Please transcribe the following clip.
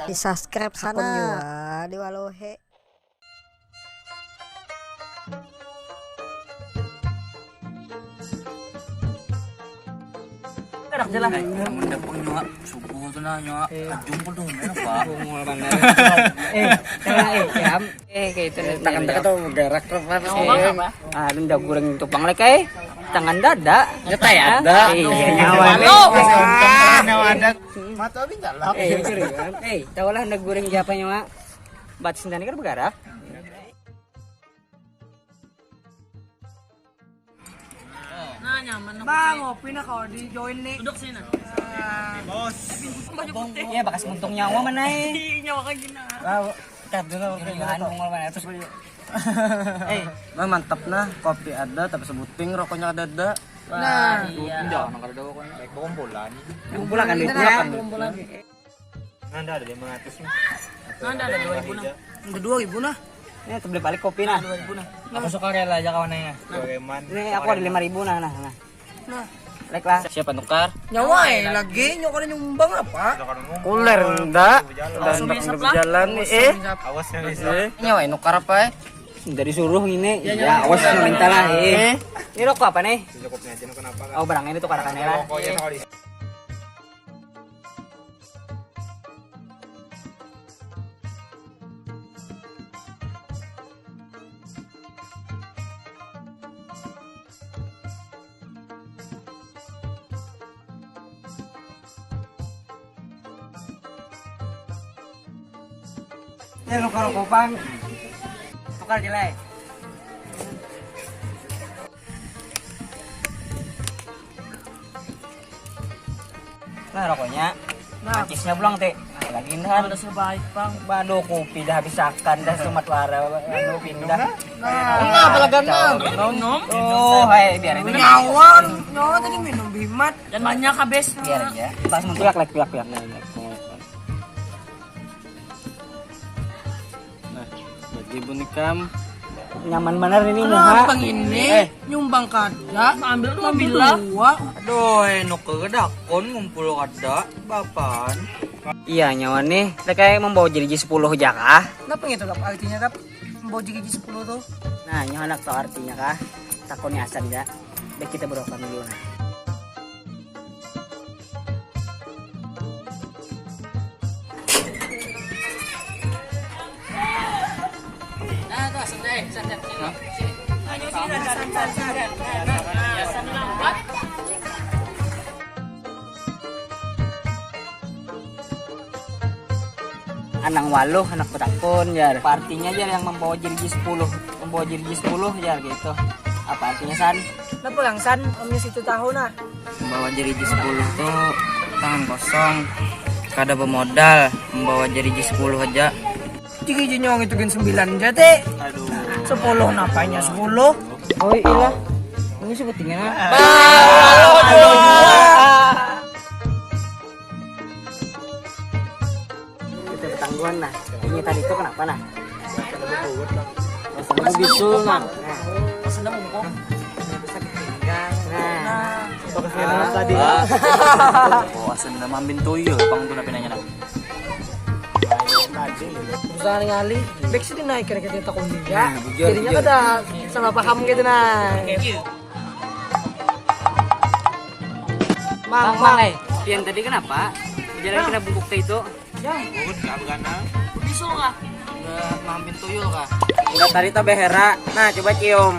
Di subscribe sana di Walohe. Enak jalan. Mendapung nyoa subuh tuh na nyoa jumpo tuh enak pak. Jam kayak itu tangan tuh gerak terus Ada goreng tupang lek tangan dada. nyata ya ada Nyawa nyawa ada mata bintang lah. tahu lah ndak goreng siapa nyawa bat sendiri kan bergerak. Nah nyaman. Bang, ngopi na kalau di join nih. Duduk sini. Iya bakas untung nyawa mana Nyawa kayak gini. kat dulu kerjaan ngomong mana terus Mantap nah kopi ada tapi sebuting rokoknya ada. Nah, Jangan ada pokoknya. Kumpulan. kumpulan kan duitnya Ada 500 nih. Ada 2000 nah. udah 2000 nah. ini tuh beli balik kopi nah 2000 nah. Aku suka rela aja kawannya. ini aku ada 5.000 nah Nah, like lah Siapa nukar? nyawa lagi nyokorin nyumbang apa? Kuler enggak. Langsung Udah bisa berjalan nih. Awas yang bisa. Nyawain nukar apa? dari suruh ini ya awas minta lah ini rokok apa nih Cukupnya aja nu kenapa kan? oh barang ini tuh karakan lah Pokoknya sekali. ya lo kalau kopang tukar jelek nah rokoknya macisnya pulang teh lagi kan Udah sebaik bang. Bado kopi dah habis akan dah sumat wara anu pindah Enggak, apalagi Minum. oh hai biar ini nyawa tadi minum bimat. Dan banyak habis. biar aja pas mentuak like piak Nah, bagi bonikam nyaman bener ini muha Bang ini nyumbang kada, Ambil tuh ambil bilang. dua. Aduh, nuker dakon ngumpul kada bapan. iya nyawa nih kayak membawa jadi 10 jakah Kenapa gitu kap artinya kap? Mau gigi 10 tuh. nah nyawa nak tau artinya kah takutnya asal tidak baik kita berdoa dulu nah Nah tuh santai. anak waluh anak petakun ya artinya aja yang membawa jeriji 10 ya gitu apa artinya san Kenapa lang san? Omnya situ tahu nah. Membawa jeriji 10 tuh tangan kosong. Kada bermodal, membawa jeriji 10 aja. Gigi nyong itu gen 9 jate. Aduh. 10 napanya 10. oh iya ini sebutinnya kita petangguan nah ini tadi itu kenapa nah rasanya bisul nah nah tadi Oh, asan na mambin tuyo, pang ito na pinanya na. Usaha ngali. Baik sih naik kira-kira takon dia. Jadinya kada salah paham gitu nah. mang pian tadi kenapa jalan kena bungkuk teh itu Bukut ka begana. Bisul kah? Udah mambin tuyo kah? enggak tadi teh behera nah coba cium